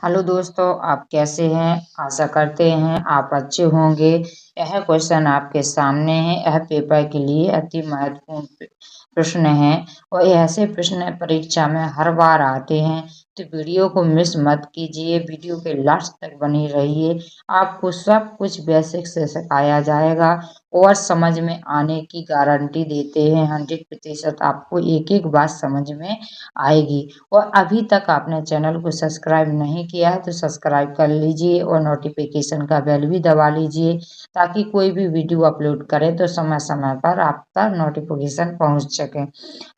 Hello दोस्तों, आप कैसे हैं? आशा करते हैं आप अच्छे होंगे। यह क्वेश्चन आपके सामने है। यह पेपर के लिए अति महत्वपूर्ण प्रश्न है और ऐसे प्रश्न परीक्षा में हर बार आते हैं। तो वीडियो को मिस मत कीजिए, वीडियो के लास्ट तक बनी रहिए। आपको सब कुछ बेसिक से सिखाया जाएगा और समझ में आने की गारंटी देते हैं। 100% आपको एक एक बात समझ में आएगी। और अभी तक आपने चैनल को सब्सक्राइब नहीं किया है तो सब्सक्राइब कर लीजिए और नोटिफिकेशन का बेल भी दबा लीजिए, ताकि कोई भी वीडियो अपलोड करें तो समय समय पर आप तक नोटिफिकेशन पहुंच सके।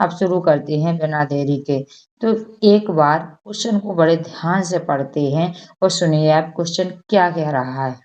अब शुरू करते हैं बिना देरी के। तो एक बार क्वेश्चन को बड़े ध्यान से पढ़ते हैं और सुनिए आप क्वेश्चन क्या कह रहा है।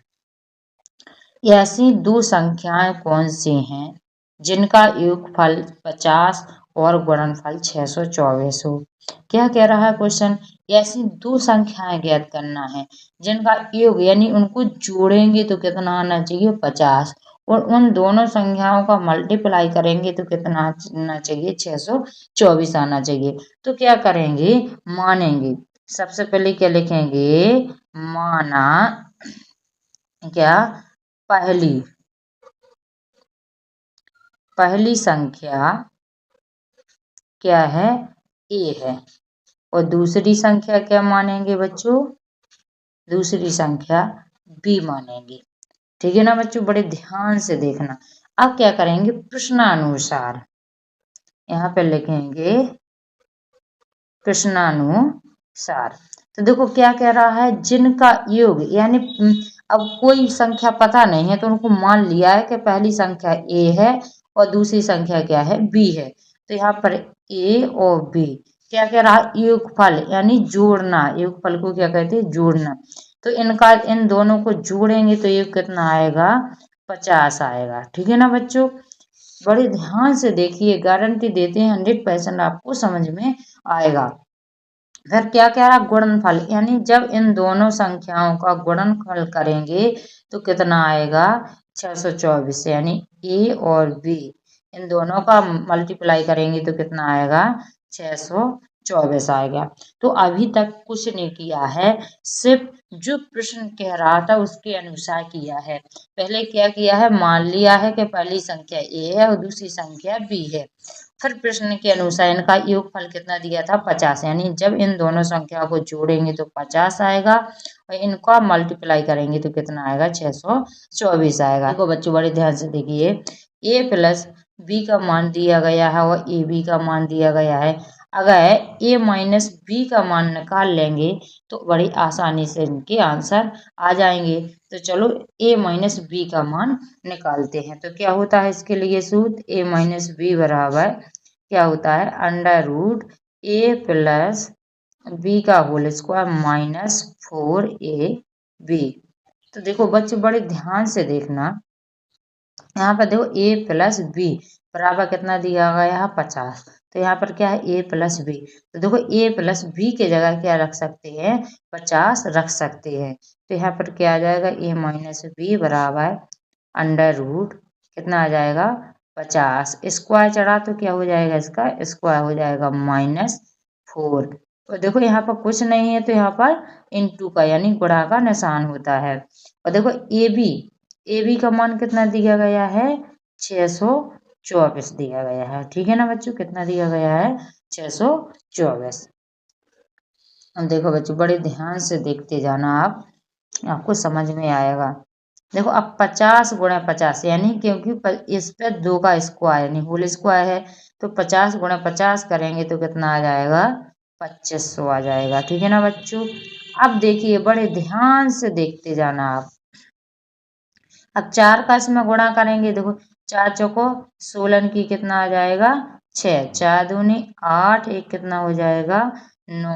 ऐसी दो संख्याएं कौन सी हैं जिनका योगफल 50 और गुणनफल 624 हो? क्या कह रहा है क्वेश्चन? ऐसी दो संख्याएं ज्ञात करना है जिनका योग यानी उनको जोड़ेंगे तो कितना आना चाहिए? 50। और उन दोनों संख्याओं का मल्टीप्लाई करेंगे तो कितना आना चाहिए? 624 आना चाहिए। तो क्या करेंगे? मानेंगे। सबसे पहले क्या लिखेंगे? माना क्या? पहली पहली संख्या क्या है? ए है। और दूसरी संख्या क्या मानेंगे बच्चों? दूसरी संख्या बी मानेंगे। ठीक है ना बच्चों? बड़े ध्यान से देखना। अब क्या करेंगे? प्रश्नानुसार यहाँ पे लिखेंगे प्रश्नानुसार। तो देखो क्या कह रहा है? जिनका योग यानी अब कोई संख्या पता नहीं है तो उनको मान लिया है कि पहली संख्या ए है और दूसरी संख्या क्या है? बी है। तो यहाँ पर ए और बी क्या कह रहा है? योगफल यानी जोड़ना। योगफल को क्या कहते हैं? जोड़ना। तो इनका इन दोनों को जोड़ेंगे तो योग कितना आएगा? 50 आएगा। ठीक है ना बच्चों? बड़े ध्यान से देखिए, गारंटी देते हैं 100% आपको समझ में आएगा। फिर क्या कह रहा? गुणनफल यानी जब इन दोनों संख्याओं का गुणनफल करेंगे तो कितना आएगा? 624। यानी ए और बी इन दोनों का मल्टीप्लाई करेंगे तो कितना आएगा? 624 आएगा। तो अभी तक कुछ नहीं किया है, सिर्फ जो प्रश्न कह रहा था उसके अनुसार किया है। पहले क्या किया है? मान लिया है कि पहली संख्या ए है और दूसरी संख्या बी है। फिर प्रश्न के अनुसार इनका योगफल कितना दिया था? 50। यानी जब इन दोनों संख्या को जोड़ेंगे तो 50 आएगा और इनका मल्टीप्लाई करेंगे तो कितना आएगा? 624 आएगा। देखो बच्चों बड़े ध्यान से देखिए, ए प्लस बी का मान दिया गया है और ए बी का मान दिया गया है। अगर ए माइनस बी का मान निकाल लेंगे तो बड़ी आसानी से इनके आंसर आ जाएंगे। तो चलो ए माइनस बी का मान निकालते हैं। तो क्या होता है इसके लिए सूत्र? ए माइनस बी बराबर क्या होता है? अंडर रूट ए प्लस बी का होल स्क्वायर माइनस 4ab। तो देखो बच्चों बड़े ध्यान से देखना, यहाँ पर देखो ए प्लस बी बराबर कितना दिया गया है? 50। तो यहाँ पर क्या है? ए प्लस बी। तो देखो ए प्लस बी के जगह क्या रख सकते हैं? 50 रख सकते हैं। तो यहाँ पर क्या आ जाएगा? ए माइनस बी बराबर अंडर रूट कितना आ जाएगा? 50। स्क्वायर चढ़ा तो क्या हो जाएगा? इसका स्क्वायर हो जाएगा -4। और देखो यहाँ पर कुछ नहीं है तो यहाँ पर इंटू का यानी गुणा का निशान होता है। और देखो ए बी का मान कितना दिया गया है? 624 दिया गया है। ठीक है ना बच्चों? कितना दिया गया है? 624। अब देखो बच्चों बड़े ध्यान से देखते जाना, आप आपको समझ में आएगा। देखो अब 50 गुणा 50 यानी क्योंकि इस पे 2 का स्क्वायर यानी होल स्क्वायर है तो 50 गुणा 50 करेंगे तो कितना आ जाएगा? 2500 आ जाएगा। ठीक है ना बच्चों? अब देखिए बड़े ध्यान से देखते जाना आप। अब 4 का इसमें गुणा करेंगे। देखो 4 चौको 16 की कितना आ जाएगा? 6। 4 दूनी 8, एक कितना हो जाएगा? 9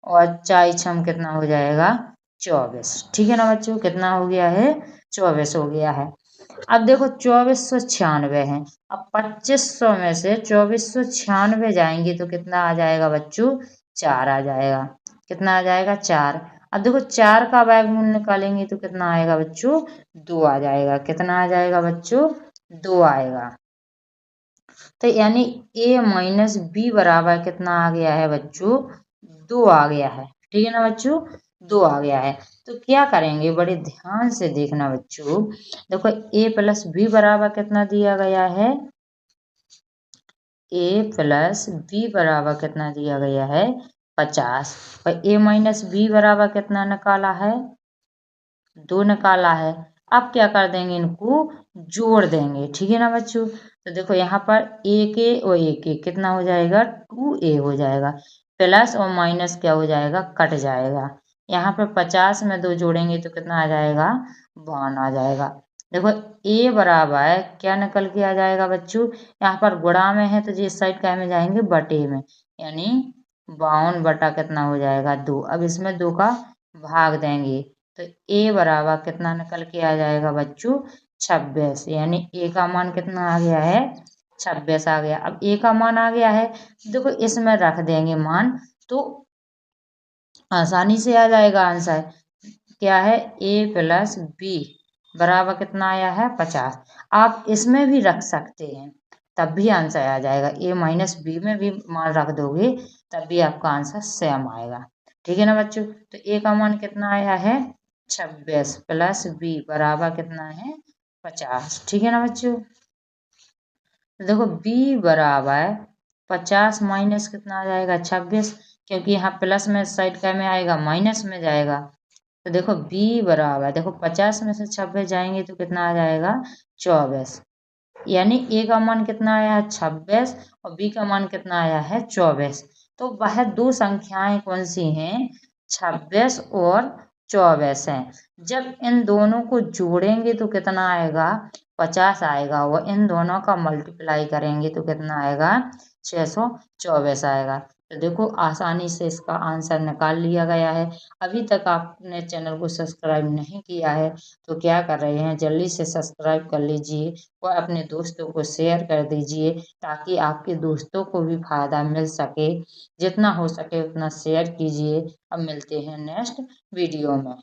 और 4 छम कितना हो जाएगा? 24। ठीक है ना बच्चों? कितना हो गया है? 24 हो गया है। अब देखो 2496 है। अब 2500 में से 2496 जाएंगे तो कितना आ जाएगा बच्चों? 4 आ जाएगा। कितना आ जाएगा? 4। अब देखो 4 का वर्गमूल निकालेंगे तो कितना आएगा बच्चों? 2 आ जाएगा। कितना आ जाएगा बच्चों? 2 आएगा। तो यानी ए माइनस बी बराबर कितना आ गया है बच्चों? 2 आ गया है। ठीक है ना बच्चों? 2 आ गया है। तो क्या करेंगे, बड़े ध्यान से देखना बच्चों। देखो a प्लस बी बराबर कितना दिया गया है, a प्लस बी बराबर कितना दिया गया है 50, और a माइनस बी बराबर कितना निकाला है 2 निकाला है। अब क्या कर देंगे, इनको जोड़ देंगे, ठीक है ना बच्चों। तो देखो यहाँ पर एक ए और एक ए कितना हो जाएगा 2a हो जाएगा, प्लस और माइनस क्या हो जाएगा कट जाएगा। यहाँ पर 50 में 2 जोड़ेंगे तो कितना आ जाएगा 52 आ जाएगा। देखो a बराबर क्या निकल के आ जाएगा बच्चों, यहाँ पर गुणा में है तो जी इस साइड क्या में जाएंगे बटे में, यानी 52 बटा कितना हो जाएगा 2। अब इसमें 2 का भाग देंगे तो a बराबर कितना निकल के आ जाएगा बच्चों 26, यानी a का मान कितना आ गया है 26 आ गया। अब a का मान आ गया है, देखो इसमें रख देंगे मान तो आसानी से आ जाएगा आंसर। क्या है a प्लस बी बराबर कितना आया है 50। आप इसमें भी रख सकते हैं तब भी आंसर आ जाएगा, a माइनस बी में भी मान रख दोगे तब भी आपका आंसर सेम आएगा, ठीक है ना बच्चों। तो a का मान कितना आया है 26 प्लस बी बराबर कितना है 50, ठीक है ना बच्चों। तो देखो b बराबर 50 माइनस कितना आ जाएगा 26, क्योंकि यहाँ प्लस में साइड का में आएगा माइनस में जाएगा। तो देखो b बराबर, देखो 50 में से 26 जाएंगे तो कितना आ जाएगा 24, यानी a का मान कितना आया है 26 और b का मान कितना आया है 24। तो वह दो संख्याएं कौन सी हैं 26 और 24 हैं। जब इन दोनों को जोड़ेंगे तो कितना आएगा 50 आएगा, और इन दोनों का मल्टीप्लाई करेंगे तो कितना आएगा 624 आएगा। तो देखो आसानी से इसका आंसर निकाल लिया गया है। अभी तक आपने चैनल को सब्सक्राइब नहीं किया है तो क्या कर रहे हैं, जल्दी से सब्सक्राइब कर लीजिए और अपने दोस्तों को शेयर कर दीजिए ताकि आपके दोस्तों को भी फायदा मिल सके। जितना हो सके उतना शेयर कीजिए। अब मिलते हैं नेक्स्ट वीडियो में।